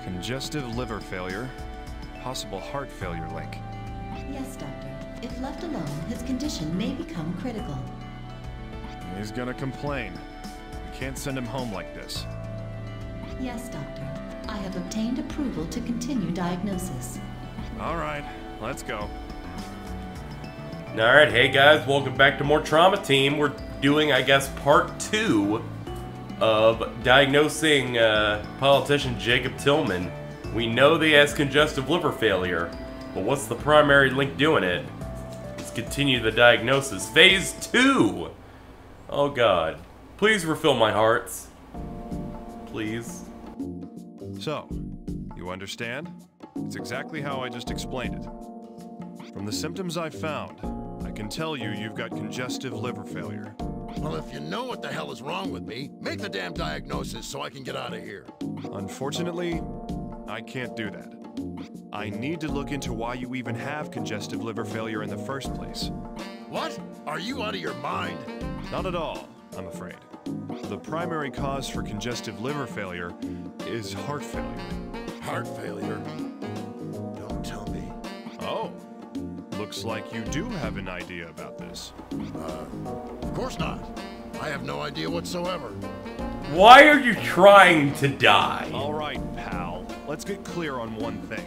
Congestive liver failure. Possible heart failure link. Yes, Doctor. If left alone, his condition may become critical. He's gonna complain. We can't send him home like this. Yes, Doctor. I have obtained approval to continue diagnosis. All right, let's go. Alright, hey guys, welcome back to more Trauma Team. We're doing, I guess, part 2 of diagnosing politician Jacob Tillman. We know that he has congestive liver failure, but what's the primary link doing it? Let's continue the diagnosis. Phase 2! Oh god. Please refill my hearts. Please. So, you understand? It's exactly how I just explained it. From the symptoms I found, I can tell you you've got congestive liver failure. Well, if you know what the hell is wrong with me, make the damn diagnosis so I can get out of here. Unfortunately, I can't do that. I need to look into why you even have congestive liver failure in the first place. What? Are you out of your mind? Not at all, I'm afraid. The primary cause for congestive liver failure is heart failure. Heart failure? Don't tell me. Oh, looks like you do have an idea about this. Of course not. I have no idea whatsoever. Why are you trying to die? All right, pal. Let's get clear on one thing.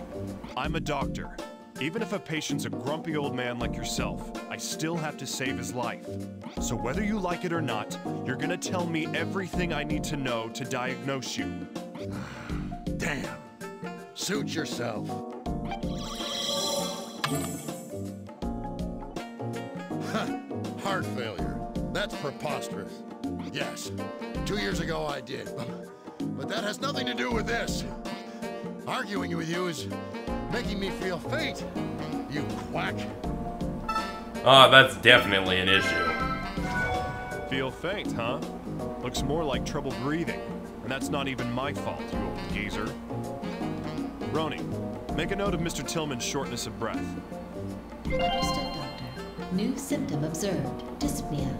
I'm a doctor. Even if a patient's a grumpy old man like yourself, I still have to save his life. So whether you like it or not, you're gonna tell me everything I need to know to diagnose you. Damn. Suit yourself. Heart failure. That's preposterous. Yes. 2 years ago I did. But that has nothing to do with this. Arguing with you is making me feel faint. You quack. Oh, that's definitely an issue. Feel faint, huh? Looks more like trouble breathing. And that's not even my fault, you old geezer. Roni, make a note of Mr. Tillman's shortness of breath. Understood, Doctor. New symptom observed. Dyspnea.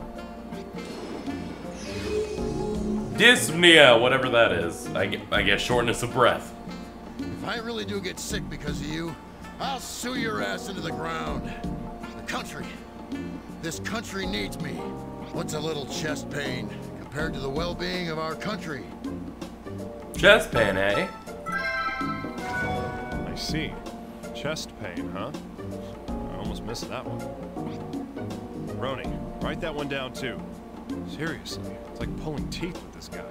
Dyspnea, whatever that is. I guess shortness of breath. If I really do get sick because of you, I'll sue your ass into the ground. The country. This country needs me. What's a little chest pain compared to the well-being of our country? Chest pain, eh? I see. Chest pain, huh? I almost missed that one. Roni, write that one down too. Seriously, it's like pulling teeth with this guy.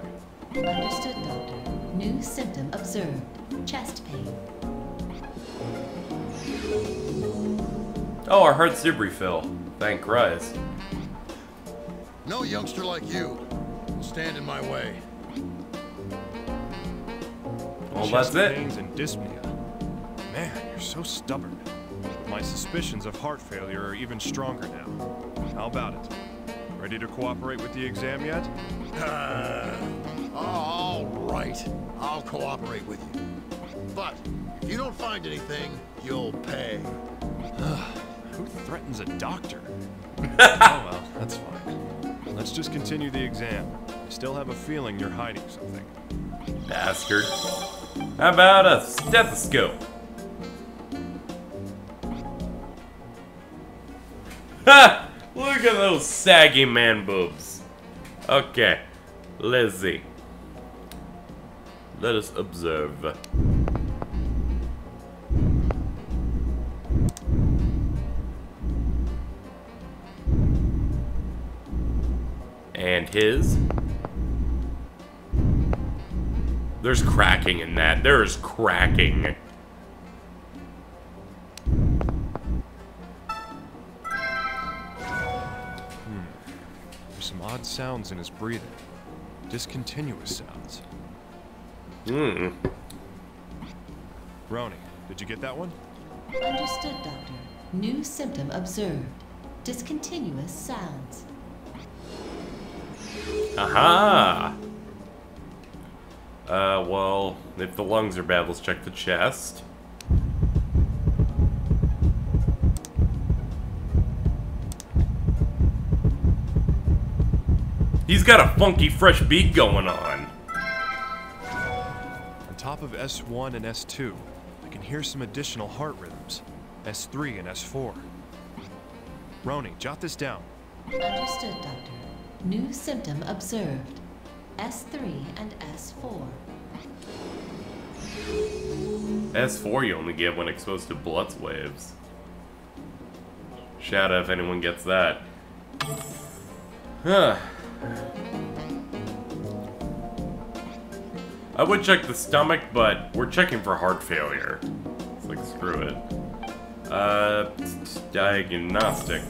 Understood, Doctor. New symptom observed. Chest pain. Oh, our hearts did refill. Thank Christ. No youngster like you will stand in my way. Well, Chest that's it. pains and dyspnea. Man, you're so stubborn. My suspicions of heart failure are even stronger now. How about it? Ready to cooperate with the exam yet? All right. I'll cooperate with you. But if you don't find anything, you'll pay. Who threatens a doctor? Oh well, that's fine. Let's just continue the exam. I still have a feeling you're hiding something. Bastard. How about a stethoscope? Ha! Look at those saggy man boobs. Okay, let's see. Let us observe. And his. There's cracking in that. There is cracking. There's some odd sounds in his breathing. Discontinuous sounds. Roni, did you get that one? Understood, Doctor. New symptom observed. Discontinuous sounds. Aha! Well, if the lungs are bad, let's check the chest. He's got a funky, fresh beat going on. On top of S1 and S2, I can hear some additional heart rhythms, S3 and S4. Roni, jot this down. Understood, Doctor. New symptom observed. S3 and S4. S4 you only get when exposed to blood waves. Shout out if anyone gets that. Huh. I would check the stomach, but we're checking for heart failure. It's like, screw it. Diagnostic.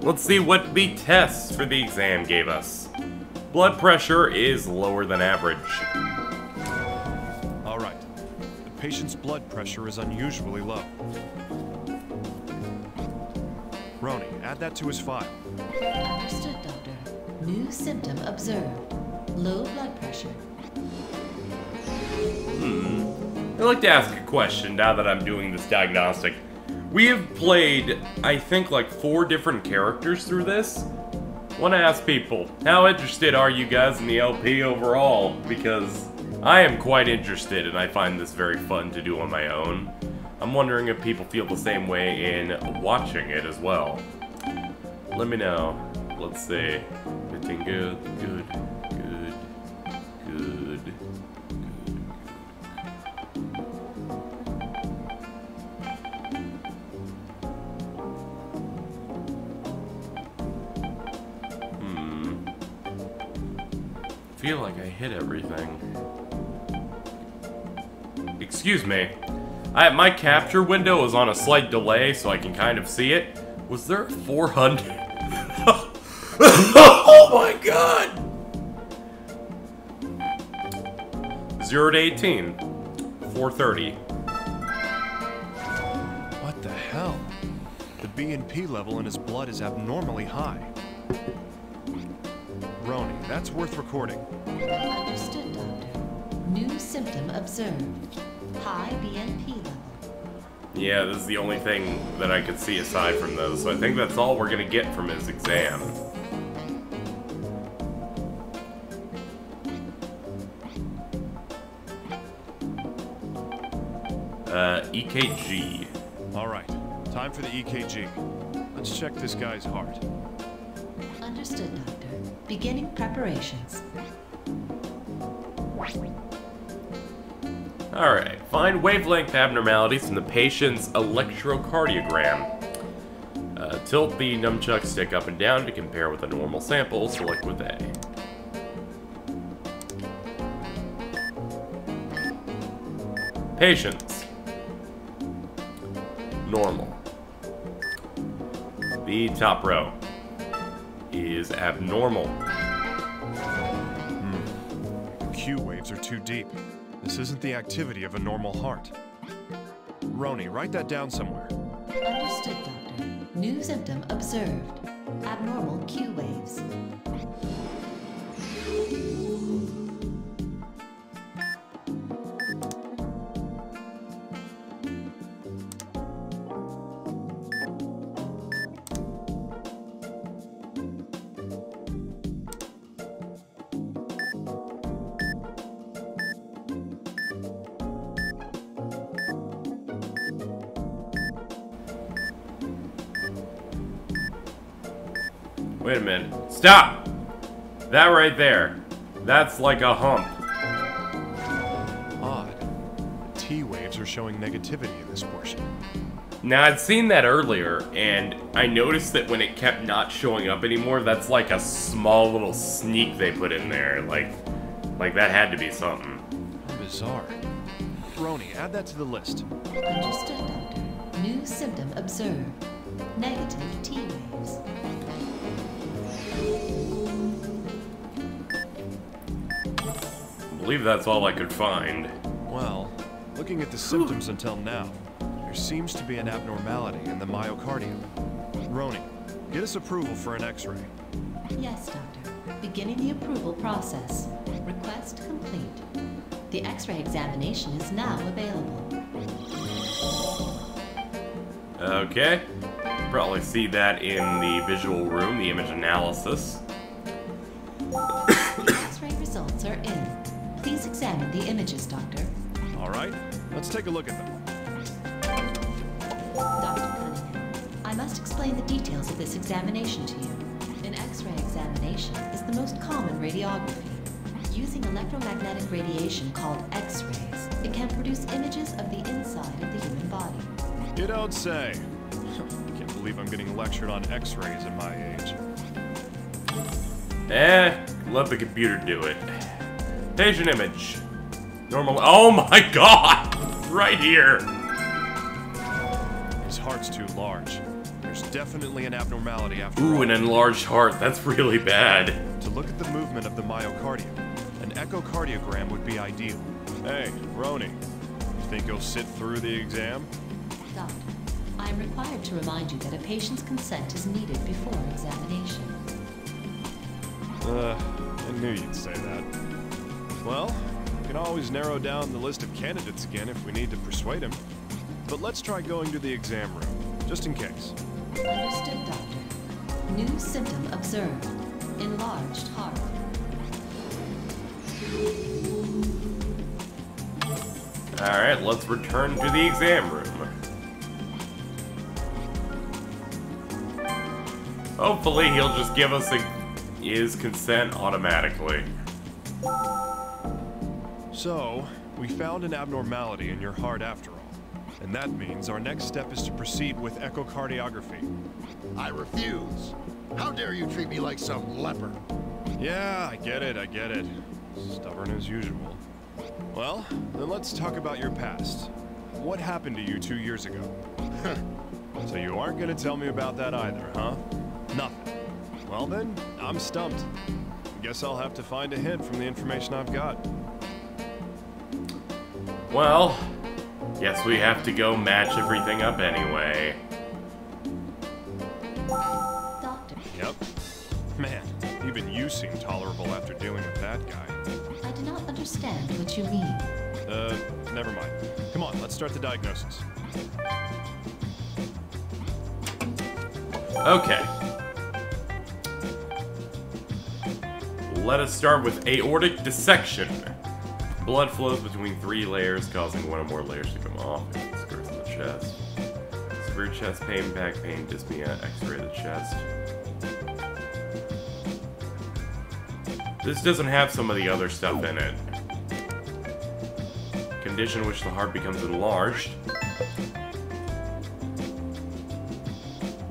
Let's see what the tests for the exam gave us. Blood pressure is lower than average. All right. The patient's blood pressure is unusually low. Roni, add that to his file. Understood, Doctor. New symptom observed. Low blood pressure. I'd like to ask a question now that I'm doing this diagnostic. We have played, I think, like 4 different characters through this. I want to ask people, how interested are you guys in the LP overall? Because I am quite interested and I find this very fun to do on my own. I'm wondering if people feel the same way in watching it as well. Let me know. Let's see. Looking good, good, good, good. I feel like I hit everything. Excuse me. My capture window is on a slight delay, so I can kind of see it. Was there 400? Oh my god! 0 to 18. 430. What the hell? The BNP level in his blood is abnormally high. Roni, that's worth recording. Understood, Doctor. New symptom observed. High BNP level. Yeah, this is the only thing that I could see aside from those, so I think that's all we're gonna get from his exam. EKG. All right, time for the EKG. Let's check this guy's heart. Understood, Doctor. Beginning preparations. Alright, find wavelength abnormalities in the patient's electrocardiogram. Tilt the nunchuck stick up and down to compare with a normal sample. Select with A. Patients. Normal. The top row is abnormal. Q waves are too deep. This isn't the activity of a normal heart. Roni, write that down somewhere. Understood, Doctor. New symptom observed. Abnormal Q waves. Wait a minute. Stop! That right there. That's like a hump. Odd. The T waves are showing negativity in this portion. Now, I'd seen that earlier, and I noticed that when it kept not showing up anymore, that's like a small little sneak they put in there. Like that had to be something. Bizarre. Roni, add that to the list. Understood, Doctor. New symptom observed. Negative T waves. I believe that's all I could find. Well, looking at the symptoms until now, there seems to be an abnormality in the myocardium. Roni, get us approval for an X-ray. Yes, Doctor. Beginning the approval process. Request complete. The X-ray examination is now available. Okay. Probably see that in the visual room, the image analysis. The X-ray results are in. Please examine examine the images, Doctor. All right, let's take a look at them. Dr. Cunningham, I must explain the details of this examination to you. An X-ray examination is the most common radiography. Using electromagnetic radiation called X-rays, it can produce images of the inside of the human body. You don't say. Can't believe I'm getting lectured on X-rays at my age. Let the computer do it. Patient image. Normal. Oh my god! Right here! His heart's too large. There's definitely an abnormality after Ooh, all. an enlarged heart. That's really bad. To look at the movement of the myocardium, an echocardiogram would be ideal. Hey, Roni, you think you'll sit through the exam? Doctor, I am required to remind you that a patient's consent is needed before examination. I knew you'd say that. Well, we can always narrow down the list of candidates again if we need to persuade him. But let's try going to the exam room, just in case. Understood, Doctor. New symptom observed. Enlarged heart. Alright, let's return to the exam room. Hopefully he'll just give us his consent automatically. So, we found an abnormality in your heart after all. And that means our next step is to proceed with echocardiography. I refuse. How dare you treat me like some leper? Yeah, I get it. Stubborn as usual. Well, then let's talk about your past. What happened to you 2 years ago? So you aren't gonna tell me about that either, huh? Nothing. Well then, I'm stumped. Guess I'll have to find a hint from the information I've got. Well, guess we have to go match everything up anyway. Doctor, Yep. Man, even you seem tolerable after dealing with that guy. I do not understand what you mean. Never mind. Come on, let's start the diagnosis. Okay. Let us start with aortic dissection. Blood flows between 3 layers, causing one or more layers to come off. It skirts in the chest. Severe chest pain, back pain, dyspnea, x-ray of the chest. This doesn't have some of the other stuff in it. Condition in which the heart becomes enlarged.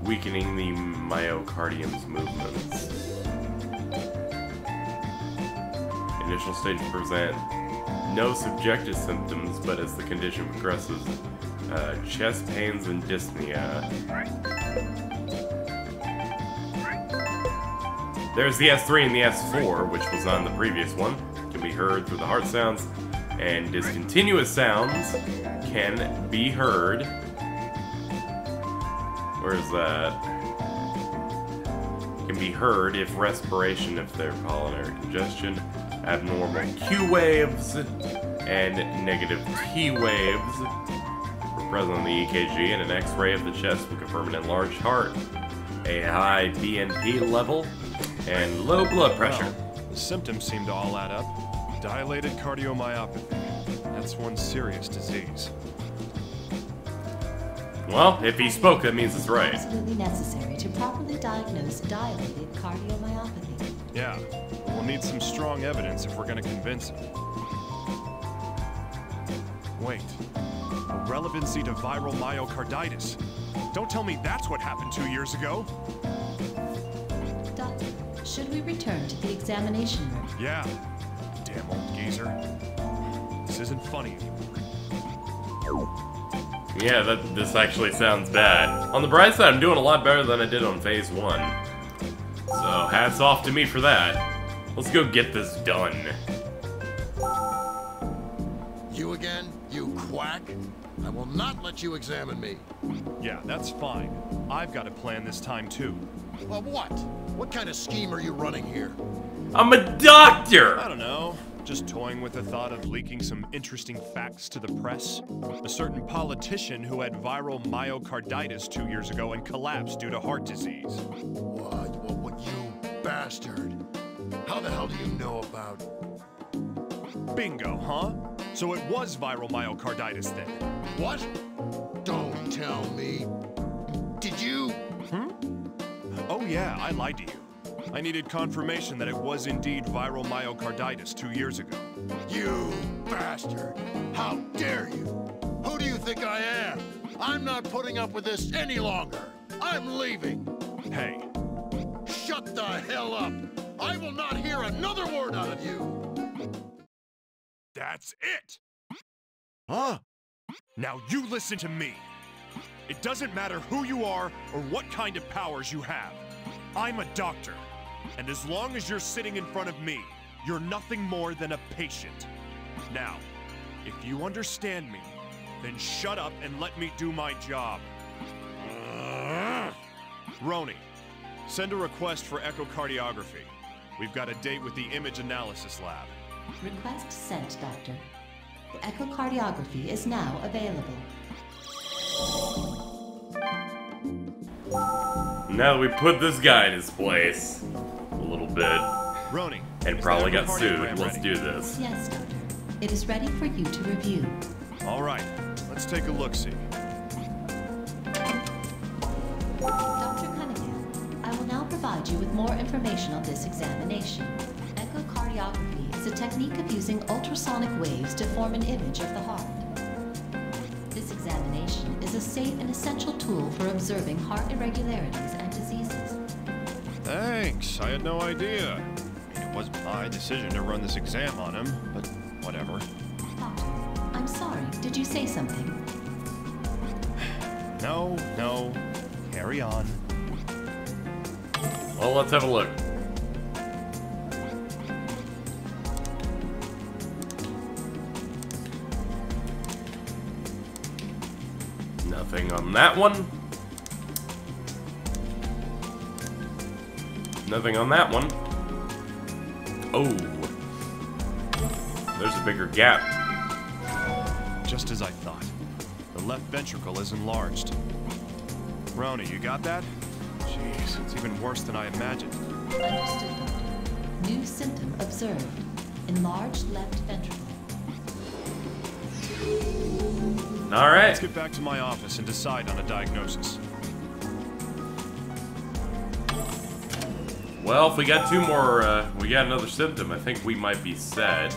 Weakening the myocardium's movements. Initial stages present no subjective symptoms, but as the condition progresses, chest pains and dyspnea. There's the S3 and the S4, which was on the previous one. Can be heard through the heart sounds, and discontinuous sounds can be heard. Where's that? Can be heard if respiration, if there's pulmonary congestion, abnormal Q waves, and negative T waves were present on the EKG, and an X-ray of the chest will confirm an enlarged heart, a high BNP level, and low blood pressure. Well, the symptoms seem to all add up. Dilated cardiomyopathy. That's one serious disease. Well, if he spoke, that means it's right. Absolutely necessary to properly diagnose dilated cardiomyopathy. Yeah, we'll need some strong evidence if we're gonna convince him. Wait, a relevancy to viral myocarditis. Don't tell me that's what happened 2 years ago. Doctor, should we return to the examination room? Yeah, damn old geezer. This isn't funny anymore. Yeah, this actually sounds bad. On the bright side, I'm doing a lot better than I did on phase 1. So, hats off to me for that. Let's go get this done. You again, you quack? I will not let you examine me. Yeah, that's fine. I've got a plan this time too. Well, what? What kind of scheme are you running here? I'm a doctor! I don't know. Just toying with the thought of leaking some interesting facts to the press. A certain politician who had viral myocarditis 2 years ago and collapsed due to heart disease. What, you bastard? How the hell do you know about... Bingo, huh? So it was viral myocarditis then. What? Don't tell me. Did you? Oh yeah, I lied to you. I needed confirmation that it was indeed viral myocarditis 2 years ago. You bastard! How dare you? Who do you think I am? I'm not putting up with this any longer. I'm leaving. Hey, Shut the hell up! I will not hear another word out of you! that's it! Huh? Now you listen to me. It doesn't matter who you are or what kind of powers you have. I'm a doctor. And as long as you're sitting in front of me, you're nothing more than a patient. Now, if you understand me, then shut up and let me do my job. Roni, send a request for echocardiography. We've got a date with the image analysis lab. Request sent, Doctor. The echocardiography is now available. Now that we put this guy in his place a little bit, Roni, and is probably the got sued, echocardiogram let's ready? do this. Yes, Doctor. It is ready for you to review. All right, let's take a look-see. Dr. Cunningham, I will now provide you with more information on this examination. Echocardiography is a technique of using ultrasonic waves to form an image of the heart. This examination is a safe and essential tool for observing heart irregularities and diseases. Thanks, I had no idea. It wasn't my decision to run this exam on him, but whatever. Doctor, I'm sorry, did you say something? No, carry on. Well, let's have a look. Nothing on that one. Nothing on that one. Oh. There's a bigger gap. Just as I thought. The left ventricle is enlarged. Roni, you got that? Jeez, it's even worse than I imagined. Understood, Doctor. New symptom observed. Enlarged left ventricle. Alright. Let's get back to my office and decide on a diagnosis. Well, if we got two more, we got another symptom, I think we might be set.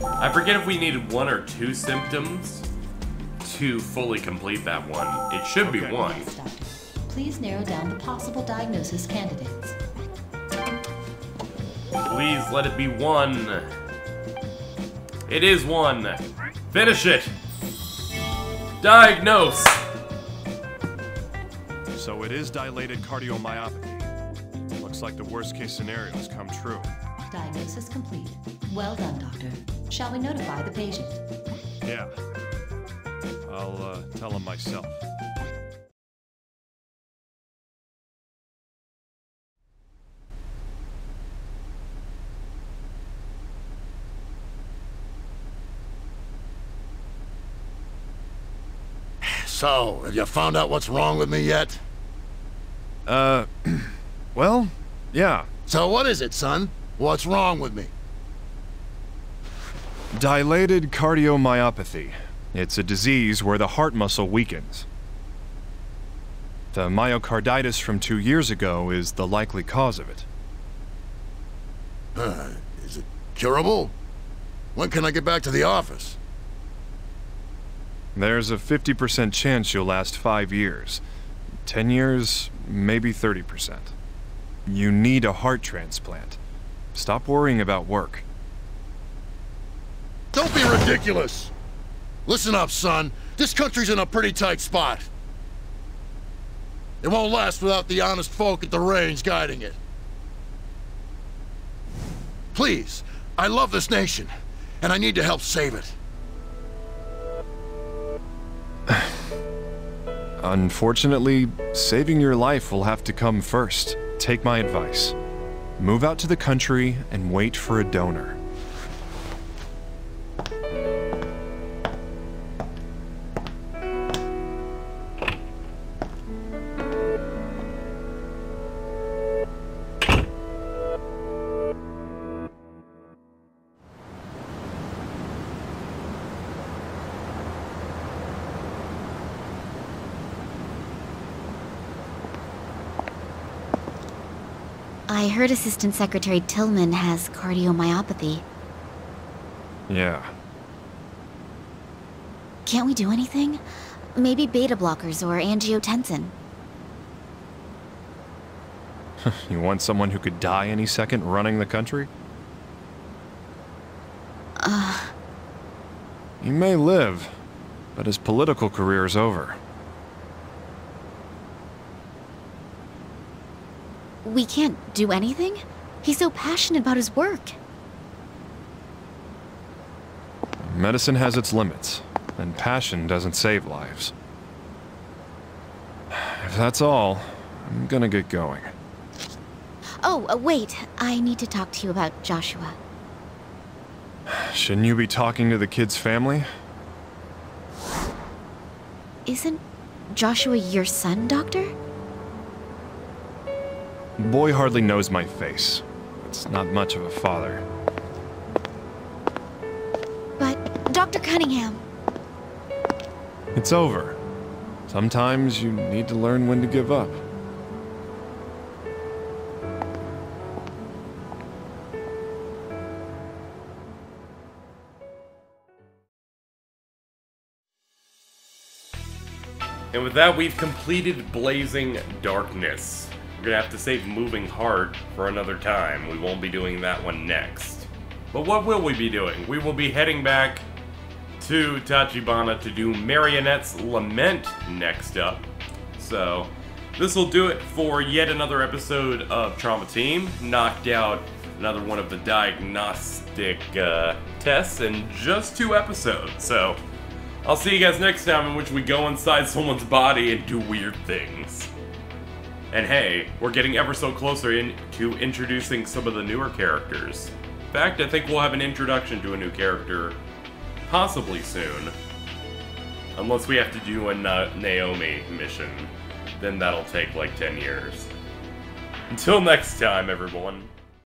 I forget if we needed 1 or 2 symptoms to fully complete that one. It should be Okay. 1. Yes, Doctor. Please narrow down the possible diagnosis candidates. Please let it be 1. It is 1. Finish it. Diagnose. So it is dilated cardiomyopathy. Looks like the worst case scenario has come true. Diagnosis complete. Well done, Doctor. Shall we notify the patient? Yeah. I'll tell him myself. So, have you found out what's wrong with me yet? Well, yeah. So what is it, son? What's wrong with me? Dilated cardiomyopathy. It's a disease where the heart muscle weakens. The myocarditis from 2 years ago is the likely cause of it. Is it curable? When can I get back to the office? There's a 50% chance you'll last 5 years. 10 years, maybe 30%. You need a heart transplant. Stop worrying about work. Don't be ridiculous! Listen up, son. This country's in a pretty tight spot. It won't last without the honest folk at the range guiding it. Please, I love this nation, and I need to help save it. Unfortunately, saving your life will have to come first. Take my advice. Move out to the country and wait for a donor. I heard Assistant Secretary Tillman has cardiomyopathy. Yeah. Can't we do anything? Maybe beta blockers or angiotensin. You want someone who could die any second running the country? He may live, but his political career is over. We can't do anything? He's so passionate about his work. Medicine has its limits, and passion doesn't save lives. If that's all, I'm gonna get going. Oh, wait. I need to talk to you about Joshua. Shouldn't you be talking to the kid's family? Isn't Joshua your son, Doctor? The boy hardly knows my face. It's not much of a father. But, Dr. Cunningham... It's over. Sometimes you need to learn when to give up. And with that, we've completed Blazing Darkness. We're gonna have to save Moving Heart for another time. We won't be doing that one next. But what will we be doing? We will be heading back to Tachibana to do Marionette's Lament next up. So, this will do it for yet another episode of Trauma Team. Knocked out another one of the diagnostic tests in just 2 episodes. So, I'll see you guys next time in which we go inside someone's body and do weird things. And hey, we're getting ever so closer to introducing some of the newer characters. In fact, I think we'll have an introduction to a new character possibly soon. Unless we have to do a Naomi mission. Then that'll take like 10 years. Until next time, everyone.